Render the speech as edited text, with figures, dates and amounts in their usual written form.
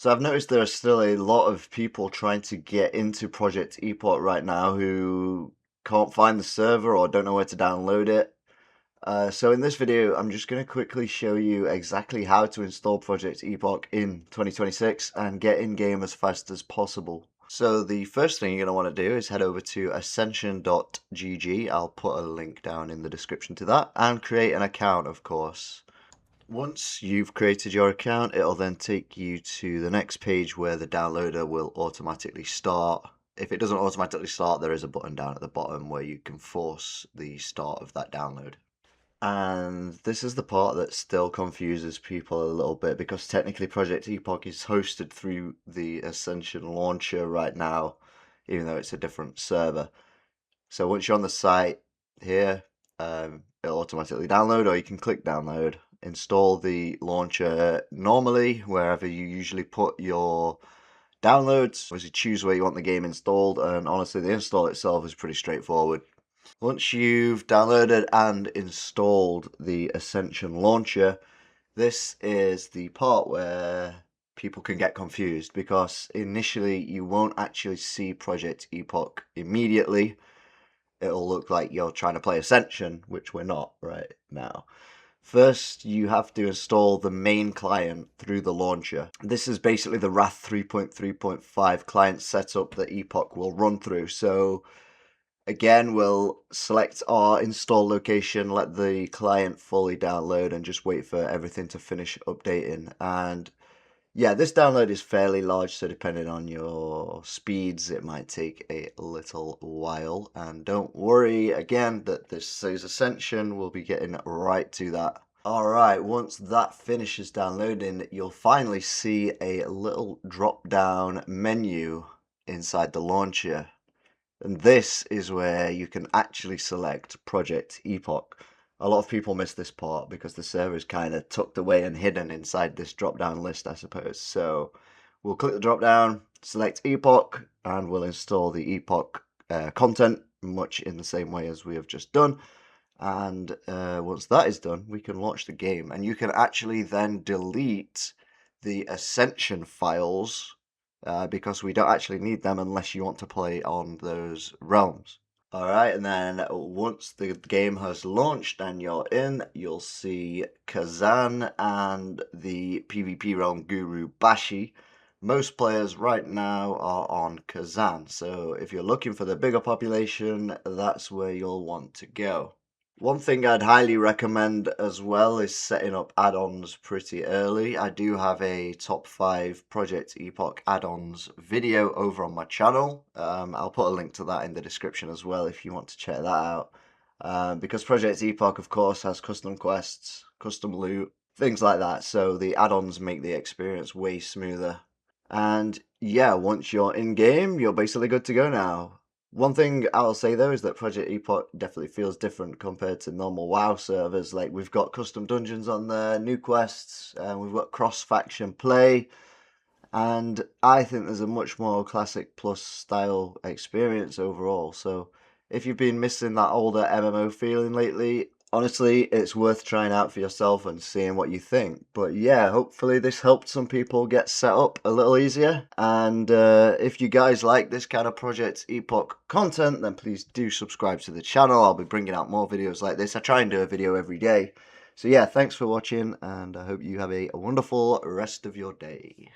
So I've noticed there are still a lot of people trying to get into Project Epoch right now who can't find the server or don't know where to download it. So in this video, I'm just going to quickly show you exactly how to install Project Epoch in 2026 and get in game as fast as possible. So the first thing you're going to want to do is head over to ascension.gg. I'll put a link down in the description to that, and create an account, of course. Once you've created your account, it'll then take you to the next page where the downloader will automatically start. If it doesn't automatically start, there is a button down at the bottom where you can force the start of that download. And this is the part that still confuses people a little bit, because technically Project Epoch is hosted through the Ascension launcher right now, even though it's a different server. So once you're on the site here, it'll automatically download, or you can click download, install the launcher normally wherever you usually put your downloads. As you choose where you want the game installed, and honestly the install itself is pretty straightforward. Once you've downloaded and installed the Ascension launcher, this is the part where people can get confused, because initially you won't actually see Project Epoch immediately. It'll look like you're trying to play Ascension, which we're not right now. First, you have to install the main client through the launcher. This is basically the Wrath 3.3.5 client setup that Epoch will run through. So again, we'll select our install location, let the client fully download, and just wait for everything to finish updating. And yeah, this download is fairly large, so depending on your speeds, it might take a little while. And don't worry, again, that this says Ascension, we'll be getting right to that. Alright, once that finishes downloading, you'll finally see a little drop-down menu inside the launcher. And this is where you can actually select Project Epoch. A lot of people miss this part because the server is kind of tucked away and hidden inside this drop-down list, I suppose. So we'll click the drop-down, select Epoch, and we'll install the Epoch content, much in the same way as we have just done. And once that is done, we can launch the game. And you can actually then delete the Ascension files, because we don't actually need them unless you want to play on those realms. Alright, and then once the game has launched and you're in, you'll see Kazan and the PvP realm guru Bashi. Most players right now are on Kazan, so if you're looking for the bigger population, that's where you'll want to go. One thing I'd highly recommend as well is setting up add-ons pretty early. I do have a top 5 Project Epoch add-ons video over on my channel. I'll put a link to that in the description as well if you want to check that out. Because Project Epoch, of course, has custom quests, custom loot, things like that. So the add-ons make the experience way smoother. And yeah, once you're in game, you're basically good to go now. One thing I'll say though is that Project Epoch definitely feels different compared to normal WoW servers. Like, we've got custom dungeons on there, new quests, and we've got cross-faction play, and I think there's a much more Classic Plus style experience overall. So if you've been missing that older MMO feeling lately, honestly, it's worth trying out for yourself and seeing what you think. But yeah, hopefully this helped some people get set up a little easier. And if you guys like this kind of Project Epoch content, then please do subscribe to the channel. I'll be bringing out more videos like this. I try and do a video every day. So yeah, thanks for watching, and I hope you have a wonderful rest of your day.